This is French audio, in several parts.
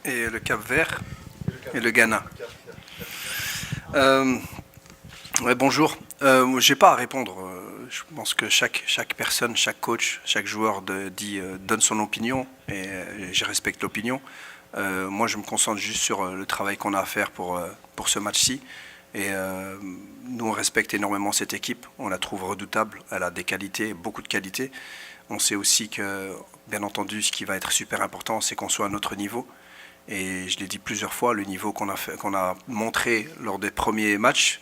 et le Cap-Vert et le Ghana. Ouais, bonjour. J'ai pas à répondre. Je pense que chaque personne, chaque coach, chaque joueur donne son opinion et je respecte l'opinion. Moi, je me concentre juste sur le travail qu'on a à faire pour ce match-ci. Et nous, on respecte énormément cette équipe. On la trouve redoutable. Elle a des qualités, beaucoup de qualités. On sait aussi que, bien entendu, ce qui va être super important, c'est qu'on soit à notre niveau. Et je l'ai dit plusieurs fois, le niveau qu'on a montré lors des premiers matchs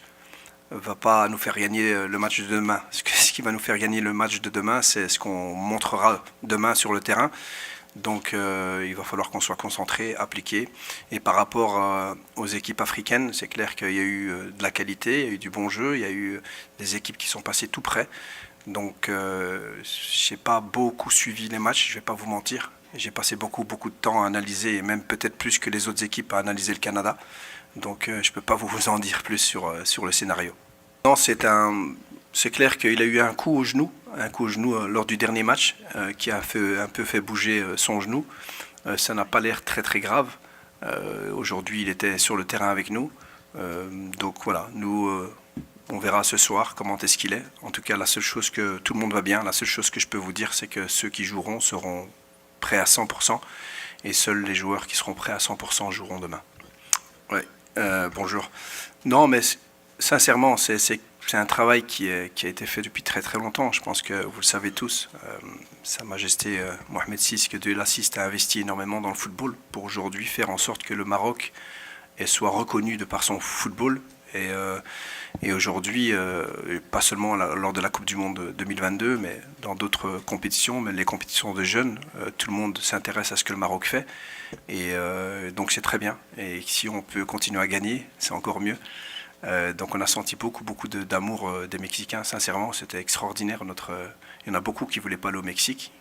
va pas nous faire gagner le match de demain. Ce qui va nous faire gagner le match de demain, c'est ce qu'on montrera demain sur le terrain. Donc il va falloir qu'on soit concentré, appliqué. Et par rapport aux équipes africaines, c'est clair qu'il y a eu de la qualité, il y a eu du bon jeu, il y a eu des équipes qui sont passées tout près. Donc je n'ai pas beaucoup suivi les matchs, je ne vais pas vous mentir. J'ai passé beaucoup de temps à analyser, et même peut-être plus que les autres équipes à analyser le Canada. Donc je ne peux pas vous en dire plus sur le scénario. Non, c'est clair qu'il a eu un coup au genou lors du dernier match qui a un peu fait bouger son genou. Ça n'a pas l'air très grave. Aujourd'hui, il était sur le terrain avec nous. Donc voilà, nous, on verra ce soir comment est-ce qu'il est. En tout cas, la seule chose que tout le monde va bien, la seule chose que je peux vous dire, c'est que ceux qui joueront seront prêts à 100% et seuls les joueurs qui seront prêts à 100% joueront demain. Ouais, bonjour. Non, mais sincèrement, c'est un travail qui a été fait depuis très longtemps. Je pense que vous le savez tous. Sa Majesté Mohamed VI, que Dieu l'assiste, a investi énormément dans le football pour aujourd'hui faire en sorte que le Maroc soit reconnu de par son football. Et aujourd'hui, pas seulement lors de la Coupe du Monde 2022, mais dans d'autres compétitions, mais les compétitions de jeunes, tout le monde s'intéresse à ce que le Maroc fait. Et donc c'est très bien. Et si on peut continuer à gagner, c'est encore mieux. Donc on a senti beaucoup d'amour des Mexicains, sincèrement, c'était extraordinaire. Il y en a beaucoup qui ne voulaient pas aller au Mexique.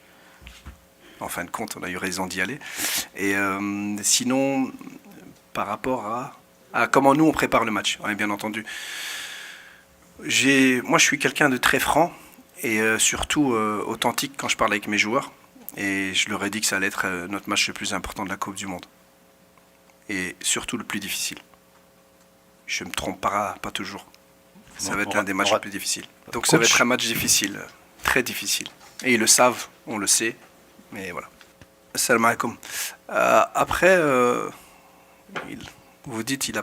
En fin de compte, on a eu raison d'y aller. Et sinon, par rapport à comment nous on prépare le match, bien entendu. Moi je suis quelqu'un de très franc et surtout authentique quand je parle avec mes joueurs. Et je leur ai dit que ça allait être notre match le plus important de la Coupe du Monde. Et surtout le plus difficile. Je me trompe pas toujours. Ça va être l'un des matchs les plus difficiles. Donc ça va être un match difficile, très difficile. Et ils le savent, on le sait, mais voilà. Salam alaikum. Après, vous dites il n'a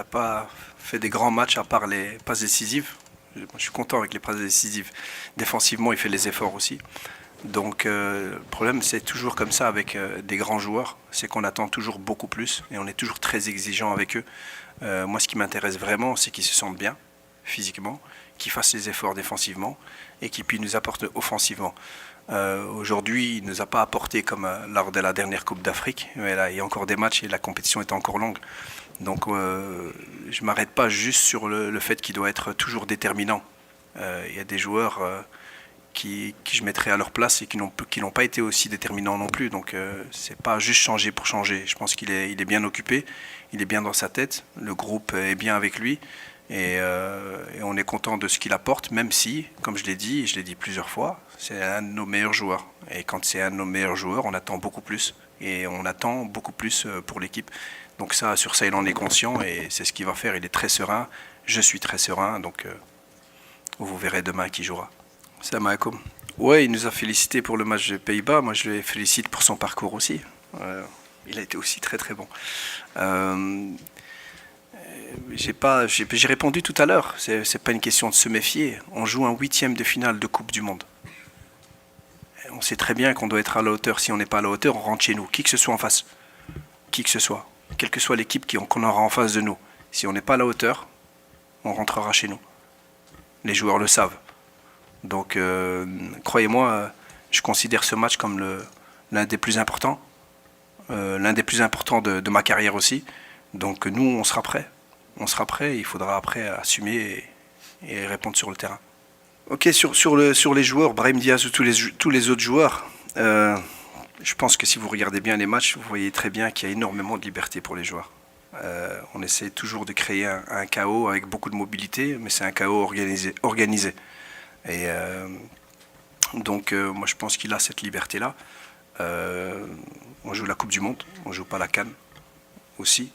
pas fait des grands matchs à part les passes décisives. Je suis content avec les passes décisives. Défensivement, il fait les efforts aussi. Donc le problème, c'est toujours comme ça avec des grands joueurs, c'est qu'on attend toujours beaucoup plus et on est toujours très exigeant avec eux. Moi, ce qui m'intéresse vraiment, c'est qu'ils se sentent bien physiquement, qu'ils fassent les efforts défensivement et qu'ils puissent nous apporter offensivement. Aujourd'hui, il ne nous a pas apporté comme lors de la dernière Coupe d'Afrique, mais là, il y a encore des matchs et la compétition est encore longue. Donc je ne m'arrête pas juste sur le fait qu'il doit être toujours déterminant. Il y a des joueurs qui je mettrais à leur place et qui n'ont pas été aussi déterminants non plus. Donc c'est pas juste changer pour changer. Je pense qu'il est bien occupé, il est bien dans sa tête, le groupe est bien avec lui et on est content de ce qu'il apporte, même si, comme je l'ai dit, et je l'ai dit plusieurs fois, c'est un de nos meilleurs joueurs. Et quand c'est un de nos meilleurs joueurs, on attend beaucoup plus. Et on attend beaucoup plus pour l'équipe. Donc sur ça, il en est conscient et c'est ce qu'il va faire. Il est très serein, je suis très serein, donc vous verrez demain qui jouera. Salam alaikum. Ouais, il nous a félicité pour le match des Pays-Bas. Moi, je le félicite pour son parcours aussi. Il a été aussi très bon. J'ai répondu tout à l'heure. C'est pas une question de se méfier. On joue un 8e de finale de Coupe du Monde. On sait très bien qu'on doit être à la hauteur. Si on n'est pas à la hauteur, on rentre chez nous. Qui que ce soit en face. Qui que ce soit. Quelle que soit l'équipe qu'on aura en face de nous. Si on n'est pas à la hauteur, on rentrera chez nous. Les joueurs le savent. Donc, croyez-moi, je considère ce match comme l'un des plus importants. L'un des plus importants de ma carrière aussi. Donc, nous, on sera prêts. On sera prêts. Il faudra après assumer et répondre sur le terrain. Ok, sur les joueurs, Brahim Diaz ou tous les autres joueurs, je pense que si vous regardez bien les matchs, vous voyez très bien qu'il y a énormément de liberté pour les joueurs. On essaie toujours de créer un chaos avec beaucoup de mobilité, mais c'est un chaos organisé. Et donc, moi, je pense qu'il a cette liberté-là. On joue la Coupe du Monde, on ne joue pas la CAN aussi.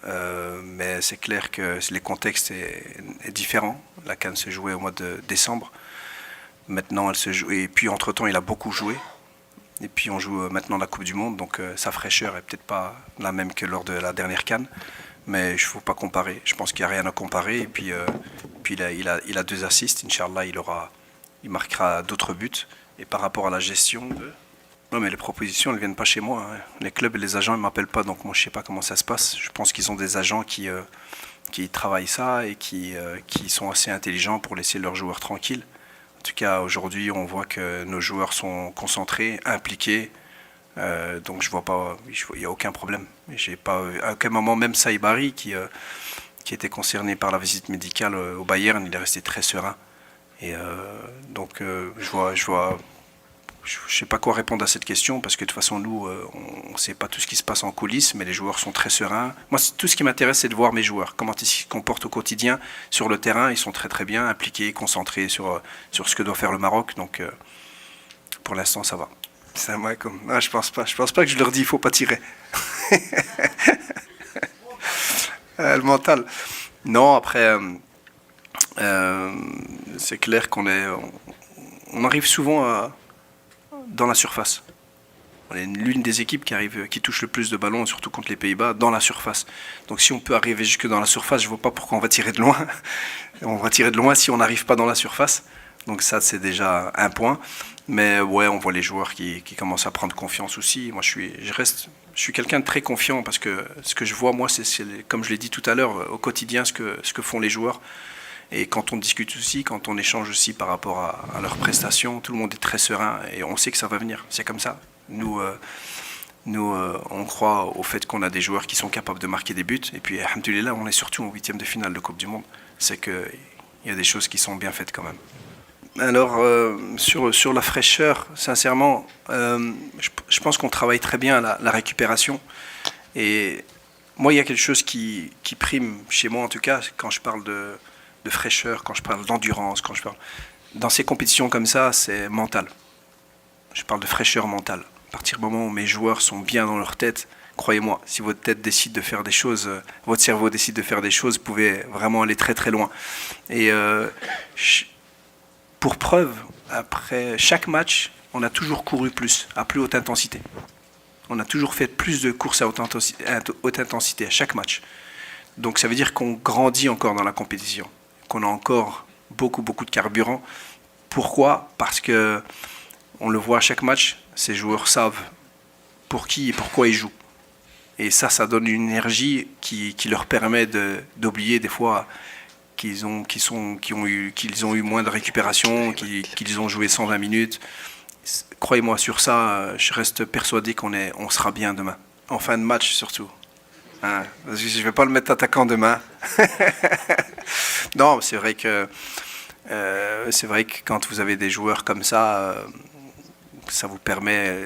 Mais c'est clair que les contextes est différent. La CAN se jouait au mois de décembre. Maintenant, elle se joue. Et puis, entre-temps, il a beaucoup joué. Et puis, on joue maintenant la Coupe du Monde. Donc, sa fraîcheur est peut-être pas la même que lors de la dernière CAN. Mais il ne faut pas comparer. Je pense qu'il n'y a rien à comparer. Et puis, il a 2 assists. Inch'Allah, il marquera d'autres buts. Et par rapport à la gestion de... Non, mais les propositions, elles ne viennent pas chez moi. Hein. Les clubs et les agents, ils ne m'appellent pas. Donc, moi, je ne sais pas comment ça se passe. Je pense qu'ils ont des agents qui travaillent ça et qui sont assez intelligents pour laisser leurs joueurs tranquilles. En tout cas, aujourd'hui, on voit que nos joueurs sont concentrés, impliqués. Donc, je vois pas, il n'y a aucun problème. J'ai pas, à aucun moment, même Saïbari, qui était concerné par la visite médicale au Bayern, il est resté très serein. Et donc, je ne sais pas quoi répondre à cette question parce que de toute façon, nous, on ne sait pas tout ce qui se passe en coulisses, mais les joueurs sont très sereins. Moi, tout ce qui m'intéresse, c'est de voir mes joueurs, comment ils se comportent au quotidien sur le terrain. Ils sont très très bien impliqués, concentrés sur ce que doit faire le Maroc. Donc, pour l'instant, ça va. C'est moi comme. Ah, je pense pas. Je pense pas que je leur dis il faut pas tirer. Le mental. Non, après, c'est clair on arrive souvent dans la surface. On est l'une des équipes qui touche le plus de ballons, surtout contre les Pays-Bas, dans la surface. Donc si on peut arriver jusque dans la surface, je ne vois pas pourquoi on va tirer de loin. On va tirer de loin si on n'arrive pas dans la surface. Donc ça, c'est déjà un point. Mais ouais, on voit les joueurs qui commencent à prendre confiance aussi. Moi, je suis quelqu'un de très confiant parce que ce que je vois, moi, c'est comme je l'ai dit tout à l'heure, au quotidien, ce que font les joueurs. Et quand on discute aussi, quand on échange aussi par rapport à leurs prestations, tout le monde est très serein et on sait que ça va venir. C'est comme ça. Nous, on croit au fait qu'on a des joueurs qui sont capables de marquer des buts. Et puis, alhamdoulilah, on est surtout en 8e de finale de Coupe du Monde. C'est qu'il y a des choses qui sont bien faites quand même. Alors, sur la fraîcheur, sincèrement, je pense qu'on travaille très bien la récupération. Et moi, il y a quelque chose qui prime chez moi, en tout cas, quand je parle de fraîcheur, quand je parle d'endurance, quand je parle... Dans ces compétitions comme ça, c'est mental. Je parle de fraîcheur mentale. À partir du moment où mes joueurs sont bien dans leur tête, croyez-moi, si votre tête décide de faire des choses, votre cerveau décide de faire des choses, vous pouvez vraiment aller très très loin. Et pour preuve, après chaque match, on a toujours couru plus, à plus haute intensité. On a toujours fait plus de courses à haute intensité à chaque match. Donc ça veut dire qu'on grandit encore dans la compétition, qu'on a encore beaucoup de carburant. Pourquoi ? Parce que on le voit à chaque match, ces joueurs savent pour qui et pourquoi ils jouent. Et ça donne une énergie qui leur permet d'oublier des fois qu'ils ont eu moins de récupération, qu'ils ont joué 120 minutes. Croyez-moi sur ça, je reste persuadé on sera bien demain. En fin de match surtout. Hein, je ne vais pas le mettre attaquant demain. Non, c'est vrai que quand vous avez des joueurs comme ça vous permet,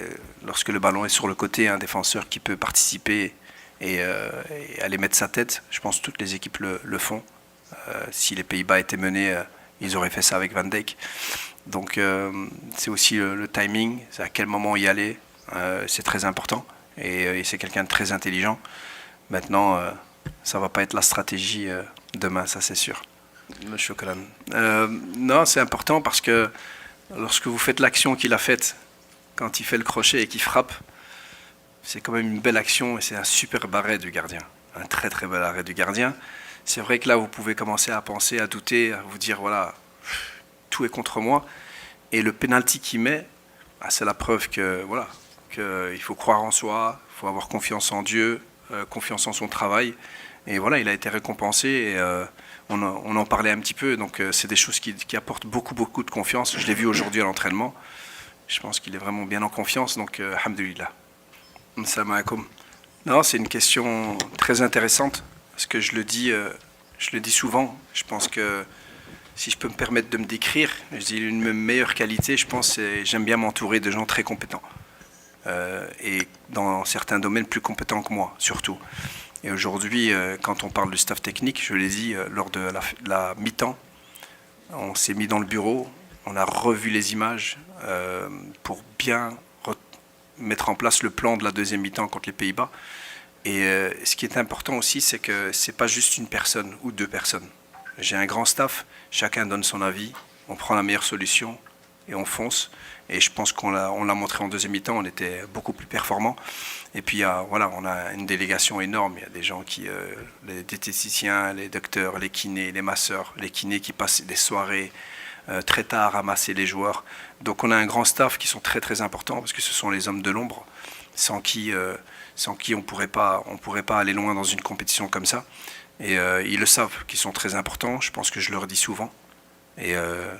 lorsque le ballon est sur le côté, un défenseur qui peut participer et aller mettre sa tête. Je pense que toutes les équipes le font. Si les Pays-Bas étaient menés, ils auraient fait ça avec Van Dijk. Donc c'est aussi le timing, c'est à quel moment y aller, c'est très important. Et c'est quelqu'un de très intelligent. Maintenant, ça ne va pas être la stratégie demain, ça c'est sûr. Le chocolat. Non, c'est important parce que lorsque vous faites l'action qu'il a faite, quand il fait le crochet et qu'il frappe, c'est quand même une belle action et c'est un super arrêt du gardien. Un très très bel arrêt du gardien. C'est vrai que là, vous pouvez commencer à penser, à douter, à vous dire, voilà, tout est contre moi. Et le penalty qu'il met, c'est la preuve que, voilà, qu'il faut croire en soi, il faut avoir confiance en Dieu, confiance en son travail. Et voilà, il a été récompensé et on en parlait un petit peu. Donc c'est des choses qui apportent beaucoup de confiance. Je l'ai vu aujourd'hui à l'entraînement. Je pense qu'il est vraiment bien en confiance. Donc, alhamdoulilah. Assalamu alaikum. Non, c'est une question très intéressante. Parce que je le dis souvent. Je pense que si je peux me permettre de me décrire, je dis une de mes meilleures qualités, je pense, c'est j'aime bien m'entourer de gens très compétents. Et dans certains domaines plus compétents que moi, surtout. Et aujourd'hui, quand on parle du staff technique, je l'ai dit lors de la mi-temps, on s'est mis dans le bureau, on a revu les images pour bien mettre en place le plan de la deuxième mi-temps contre les Pays-Bas. Et ce qui est important aussi, c'est que ce n'est pas juste une personne ou deux personnes. J'ai un grand staff, chacun donne son avis, on prend la meilleure solution et on fonce. Et je pense qu'on l'a montré en deuxième mi-temps, on était beaucoup plus performants. Et puis voilà, on a une délégation énorme, il y a des gens les diététiciens, les docteurs, les kinés, les masseurs, les kinés qui passent des soirées très tard à ramasser les joueurs. Donc on a un grand staff qui sont très très importants parce que ce sont les hommes de l'ombre sans qui on pourrait pas aller loin dans une compétition comme ça. Et ils le savent qu'ils sont très importants, je pense que je leur dis souvent. Et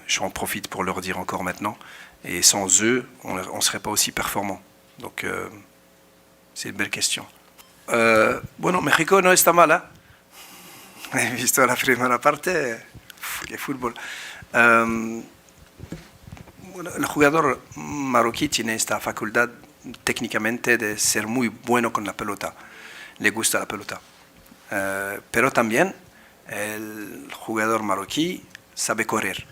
j'en profite pour leur dire encore maintenant. Et sans eux, on ne serait pas aussi performant. Donc c'est une belle question. Bueno, México no está mal, ¿eh? He visto la primera parte, qué fútbol. Bueno, el jugador marroquí tiene esta facultad técnicamente de ser muy bueno con la pelota. Le gusta la pelota. Pero también el jugador marroquí sabe correr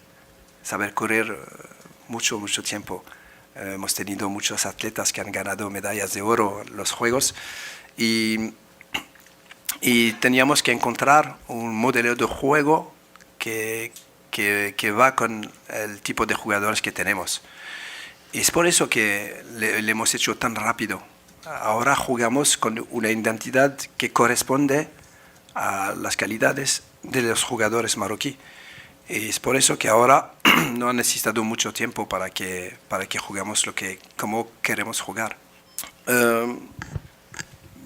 mucho tiempo. Hemos tenido muchos atletas que han ganado medallas de oro en los Juegos y teníamos que encontrar un modelo de juego que va con el tipo de jugadores que tenemos. Y es por eso que le hemos hecho tan rápido. Ahora jugamos con una identidad que corresponde a las calidades de los jugadores marroquíes. Y es por eso que ahora no ha necesitado mucho tiempo para que juguemos como queremos jugar.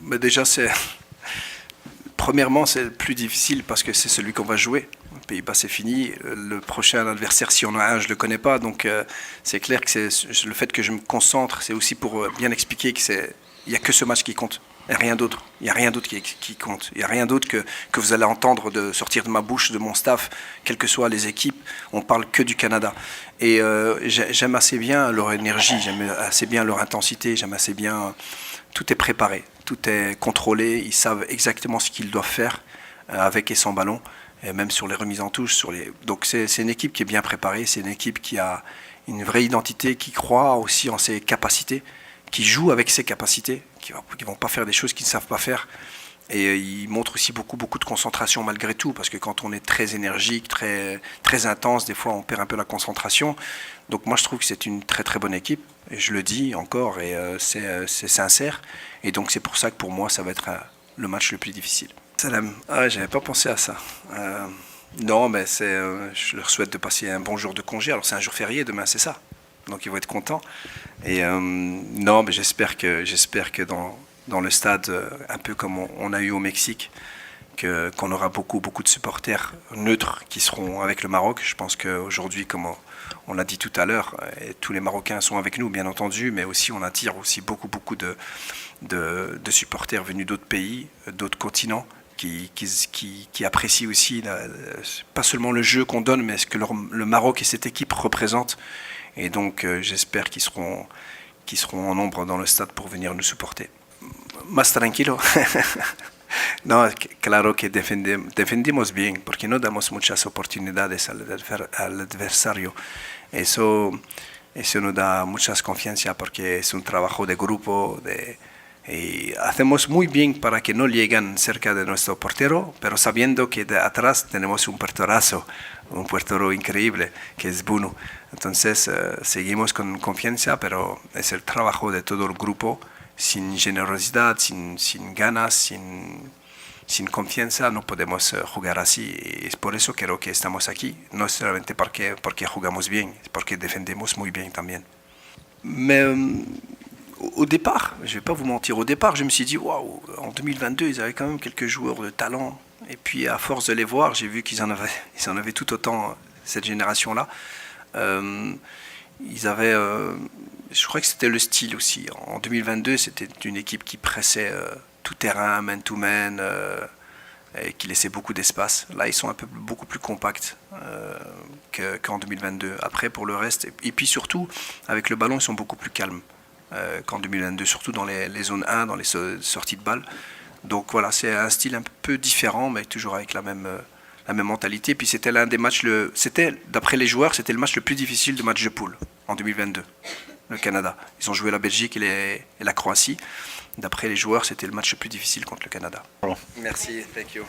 Mais déjà, premièrement, c'est le plus difficile parce que c'est celui qu'on va jouer. Les Pays-Bas, c'est fini. Le prochain adversaire, si on en a un, je ne le connais pas. Donc, c'est clair que le fait que je me concentre, c'est aussi pour bien expliquer qu'il n'y a que ce match qui compte. Et rien d'autre. Il n'y a rien d'autre qui compte. Il n'y a rien d'autre que vous allez entendre sortir de ma bouche, de mon staff, quelles que soient les équipes. On parle que du Canada. Et j'aime assez bien leur énergie, j'aime assez bien leur intensité, j'aime assez bien... Tout est préparé, tout est contrôlé. Ils savent exactement ce qu'ils doivent faire avec et sans ballon, et même sur les remises en touche. Donc c'est une équipe qui est bien préparée, c'est une équipe qui a une vraie identité, qui croit aussi en ses capacités, qui joue avec ses capacités, qui ne vont pas faire des choses qu'ils ne savent pas faire. Et ils montrent aussi beaucoup de concentration malgré tout, parce que quand on est très énergique, très intense, des fois on perd un peu la concentration. Donc moi je trouve que c'est une très bonne équipe, et je le dis encore, et c'est sincère. Et donc c'est pour ça que pour moi ça va être le match le plus difficile. Salam, j'avais pas pensé à ça. Non, mais je leur souhaite de passer un bon jour de congé. Alors c'est un jour férié demain, c'est ça. Donc ils vont être contents. Et non, mais j'espère que dans le stade, un peu comme on a eu au Mexique, qu'on aura beaucoup de supporters neutres qui seront avec le Maroc. Je pense qu'aujourd'hui, comme on l'a dit tout à l'heure, tous les Marocains sont avec nous, bien entendu, mais aussi on attire aussi beaucoup de supporters venus d'autres pays, d'autres continents, qui apprécient aussi pas seulement le jeu qu'on donne, mais ce que le Maroc et cette équipe représentent. Et donc j'espère qu'ils seront en nombre dans le stade pour venir nous supporter. Más tranquilo. No, claro que defendimos bien, porque no damos muchas oportunidades al adversario. Eso nos da mucha confianza porque es un trabajo de grupo, y hacemos muy bien para que no lleguen cerca de nuestro portero, pero sabiendo que de atrás tenemos un portero increíble, que es Bruno. Entonces seguimos con confianza, pero es el trabajo de todo el grupo. Sin generosidad, sin ganas, sin confianza, no podemos jugar así. Y es por eso creo que estamos aquí. No solamente porque jugamos bien, es porque defendemos muy bien también. Mais au départ, je ne vais pas vous mentir, au départ, je me suis dit, waouh, en 2022, ils avaient quand même quelques joueurs de talent. Et puis, à force de les voir, j'ai vu qu'ils en avaient tout autant, cette génération-là. Ils avaient... je crois que c'était le style aussi. En 2022, c'était une équipe qui pressait tout terrain, man-to-man, et qui laissait beaucoup d'espace. Là, ils sont beaucoup plus compacts qu'en 2022. Après, pour le reste, et puis surtout, avec le ballon, ils sont beaucoup plus calmes qu'en 2022, surtout dans les zones 1, dans les sorties de balles. Donc voilà, c'est un style un peu différent, mais toujours avec la même mentalité. Puis c'était l'un des matchs, d'après les joueurs, c'était le match le plus difficile de match de poule en 2022. le Canada. Ils ont joué la Belgique et la Croatie. D'après les joueurs, c'était le match le plus difficile contre le Canada. Voilà. Merci, thank you.